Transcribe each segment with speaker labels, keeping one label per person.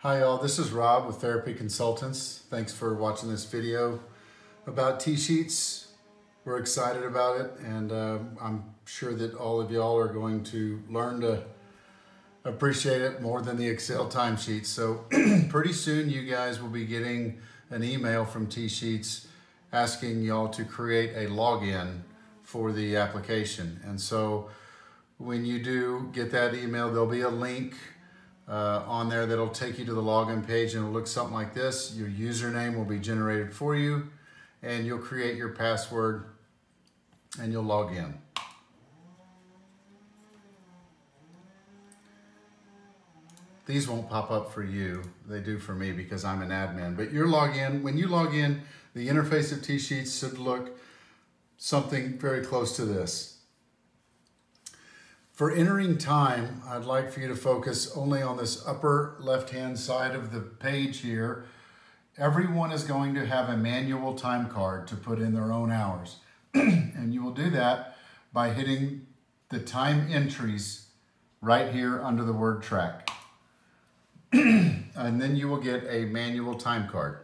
Speaker 1: Hi y'all, this is Rob with Therapy Consultants. Thanks for watching this video about T Sheets. We're excited about it, and I'm sure that all of y'all are going to learn to appreciate it more than the Excel timesheets. So pretty soon you guys will be getting an email from T Sheets asking y'all to create a login for the application. And so when you do get that email, there'll be a link on there that'll take you to the login page, and it'll look something like this. Your username will be generated for you, and you'll create your password and you'll log in. These won't pop up for you. They do for me because I'm an admin. But when you log in, the interface of T Sheets should look something very close to this. For entering time, I'd like for you to focus only on this upper left-hand side of the page here. Everyone is going to have a manual time card to put in their own hours. And you will do that by hitting the time entries right here under the word track. And then you will get a manual time card.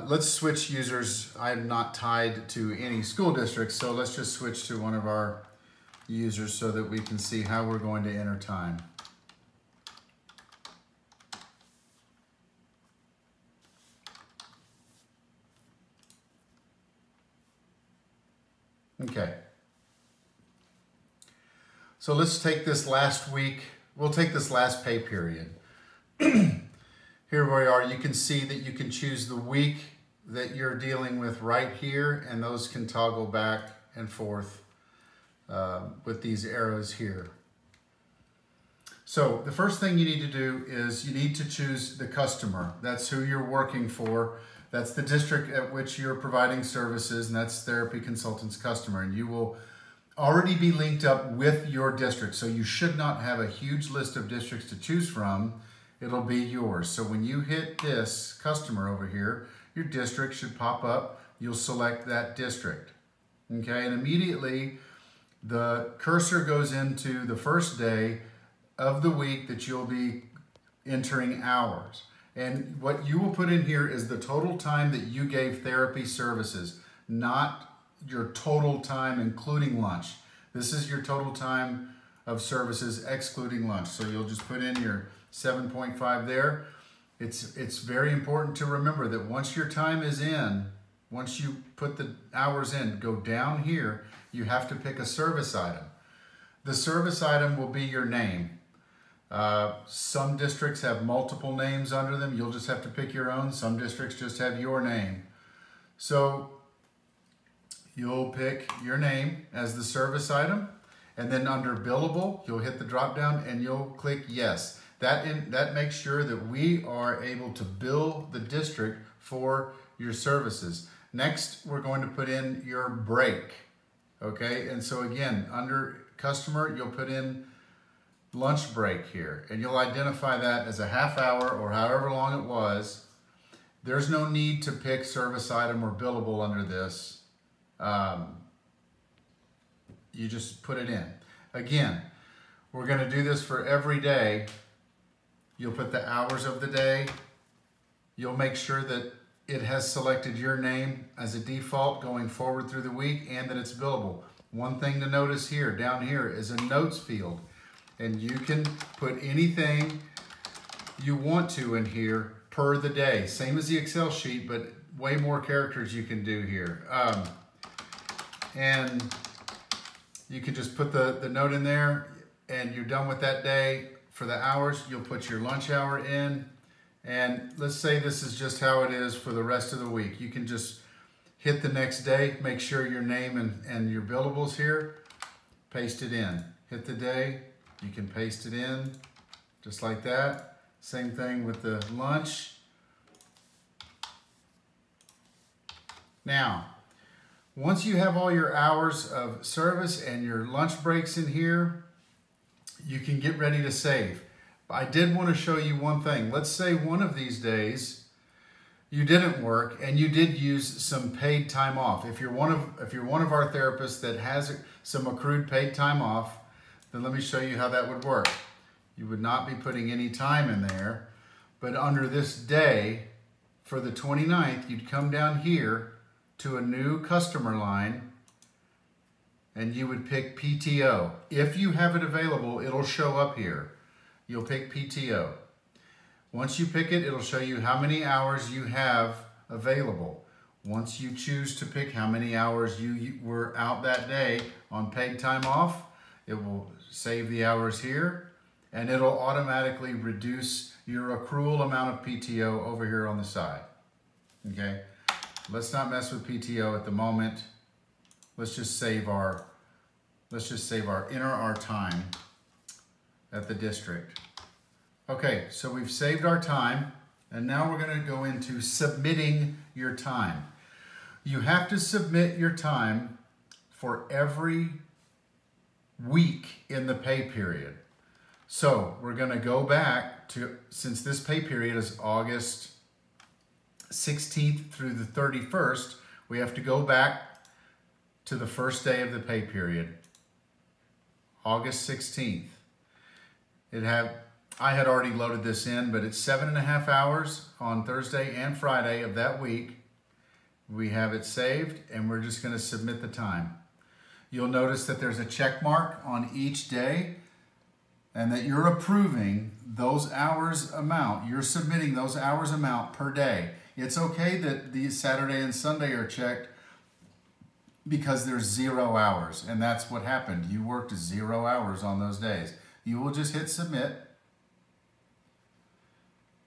Speaker 1: Let's switch users. I'm not tied to any school districts, so let's just switch to one of our users so that we can see how we're going to enter time. Okay. So let's take this last week. We'll take this last pay period. Here we are. You can see that you can choose the week that you're dealing with right here, and those can toggle back and forth with these arrows here. So the first thing you need to do is you need to choose the customer. That's who you're working for. That's the district at which you're providing services, and that's Therapy Consultants customer. And you will already be linked up with your district, so you should not have a huge list of districts to choose from. It'll be yours. So when you hit this customer over here, your district should pop up. You'll select that district. Okay, and immediately the cursor goes into the first day of the week that you'll be entering hours. And what you will put in here is the total time that you gave therapy services, not your total time including lunch. This is your total time of services excluding lunch. So you'll just put in your 7.5 there. It's very important to remember that once your time is in, once you put the hours in, go down here, you have to pick a service item. The service item will be your name. Some districts have multiple names under them. You'll just have to pick your own. Some districts just have your name. So you'll pick your name as the service item, and then under billable, you'll hit the drop down and you'll click yes. That makes sure that we are able to bill the district for your services. Next, we're going to put in your break. Okay, and so again, under customer, you'll put in lunch break here, and you'll identify that as a half hour or however long it was. There's no need to pick service item or billable under this. You just put it in. Again, we're going to do this for every day. You'll put the hours of the day. You'll make sure that it has selected your name as a default going forward through the week and that it's billable. One thing to notice here, down here, is a notes field. And you can put anything you want to in here per the day. Same as the Excel sheet, but way more characters you can do here. And you can just put the note in there and you're done with that day. For the hours, you'll put your lunch hour in, and let's say this is just how it is for the rest of the week. You can just hit the next day, make sure your name and your billables here, paste it in. Hit the day, you can paste it in, just like that. Same thing with the lunch. Now, once you have all your hours of service and your lunch breaks in here, you can get ready to save. I did want to show you one thing. Let's say one of these days you didn't work and you did use some paid time off. If you're one of our therapists that has some accrued paid time off, then let me show you how that would work. You would not be putting any time in there. But under this day, for the 29th, you'd come down here to a new customer line and you would pick PTO. If you have it available, it'll show up here. You'll pick PTO. Once you pick it, it'll show you how many hours you have available. Once you choose to pick how many hours you were out that day on paid time off, it will save the hours here and it'll automatically reduce your accrual amount of PTO over here on the side. Okay? Let's not mess with PTO at the moment. Let's just save our enter our time at the district. Okay, so we've saved our time and now we're going to go into submitting your time. You have to submit your time for every week in the pay period. So we're going to go back to, since this pay period is August 16th through the 31st, we have to go back to the first day of the pay period, August 16th. I had already loaded this in, but it's 7.5 hours on Thursday and Friday of that week. We have it saved and we're just going to submit the time. You'll notice that there's a check mark on each day and that you're approving those hours amount. You're submitting those hours amount per day. It's okay that these Saturday and Sunday are checked because there's 0 hours, and that's what happened. You worked 0 hours on those days. You will just hit submit.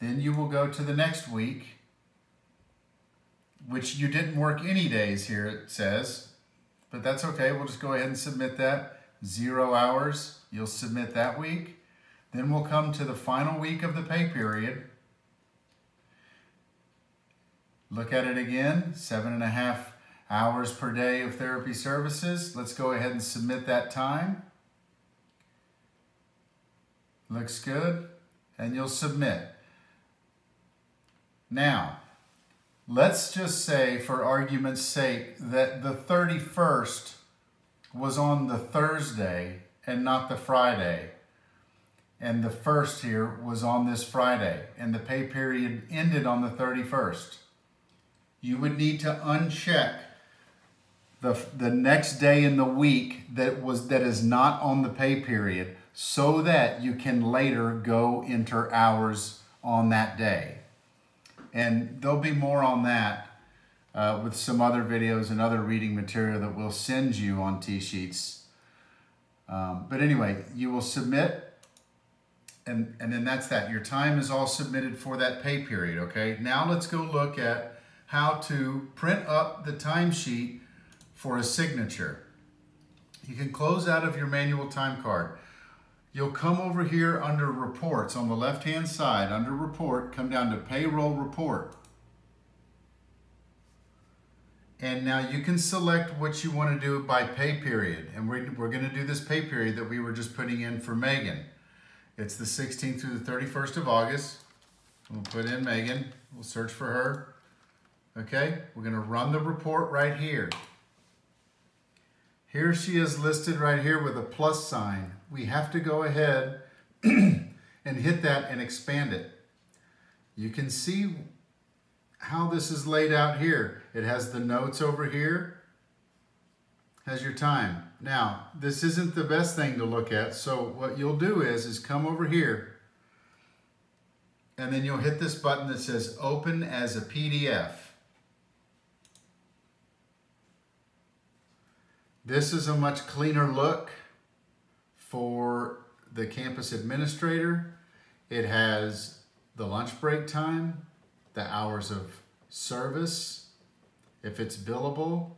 Speaker 1: Then you will go to the next week, which you didn't work any days here, it says, but that's okay. We'll just go ahead and submit that. 0 hours, you'll submit that week. Then we'll come to the final week of the pay period. Look at it again, 7.5 hours per day of therapy services. Let's go ahead and submit that time. Looks good, and you'll submit. Now, let's just say, for argument's sake, that the 31st was on the Thursday and not the Friday. And the first here was on this Friday, and the pay period ended on the 31st. You would need to uncheck the next day in the week that is not on the pay period so that you can later go enter hours on that day. And there'll be more on that with some other videos and other reading material that we'll send you on T-Sheets. But anyway, you will submit, and then that's that. Your time is all submitted for that pay period, okay? Now let's go look at how to print up the timesheet for a signature. You can close out of your manual time card. You'll come over here under Reports on the left-hand side. Under Report, come down to Payroll Report. And now you can select what you want to do by pay period. And we're going to do this pay period that we were just putting in for Megan. It's the 16th through the 31st of August. We'll put in Megan. We'll search for her. Okay, we're going to run the report right here. Here she is listed right here with a plus sign. We have to go ahead and hit that and expand it. You can see how this is laid out here. It has the notes over here, has your time. Now, this isn't the best thing to look at, so what you'll do is come over here and then you'll hit this button that says Open as a PDF. This is a much cleaner look for the campus administrator. It has the lunch break time, the hours of service, if it's billable,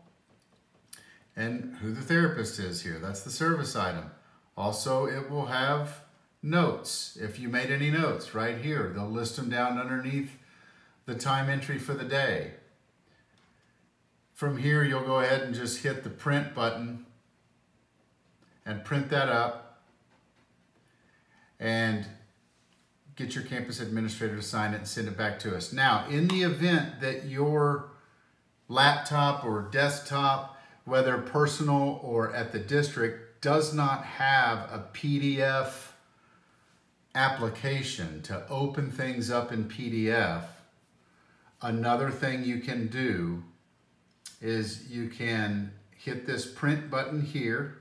Speaker 1: and who the therapist is here. That's the service item. Also, it will have notes. If you made any notes right here, they'll list them down underneath the time entry for the day. From here, you'll go ahead and just hit the print button and print that up and get your campus administrator to sign it and send it back to us. Now, in the event that your laptop or desktop, whether personal or at the district, does not have a PDF application to open things up in PDF, another thing you can do is you can hit this print button here,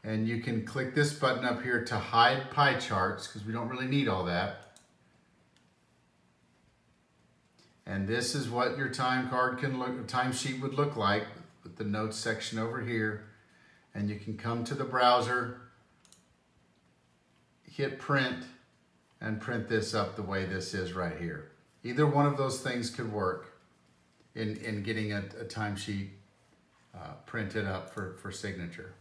Speaker 1: and you can click this button up here to hide pie charts, because we don't really need all that. And this is what your timesheet would look like with the notes section over here. And you can come to the browser, hit print, and print this up the way this is right here. Either one of those things could work in getting a timesheet printed up for signature.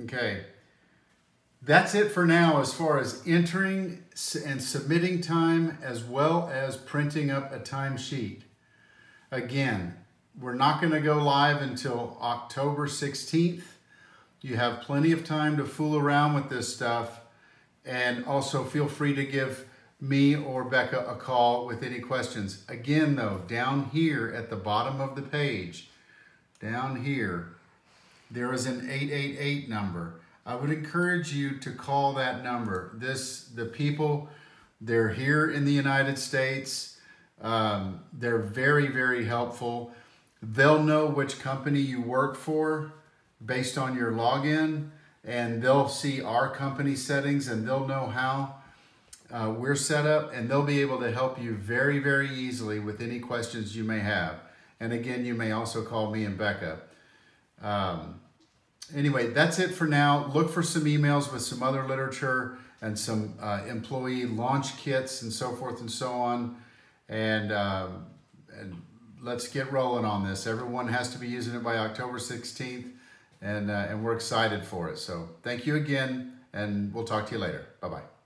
Speaker 1: Okay, that's it for now as far as entering and submitting time, as well as printing up a timesheet. Again, we're not going to go live until October 16th. You have plenty of time to fool around with this stuff, and also feel free to give me or Becca a call with any questions. Again though, down here at the bottom of the page, down here, there is an 888 number. I would encourage you to call that number. The people, they're here in the United States. They're very, very helpful. They'll know which company you work for based on your login, and they'll see our company settings, and they'll know how we're set up, and they'll be able to help you very, very easily with any questions you may have. And again, you may also call me and Becca. Anyway, that's it for now. Look for some emails with some other literature and some employee launch kits and so forth and so on. And let's get rolling on this. Everyone has to be using it by October 16th, and we're excited for it. So thank you again, and we'll talk to you later. Bye-bye.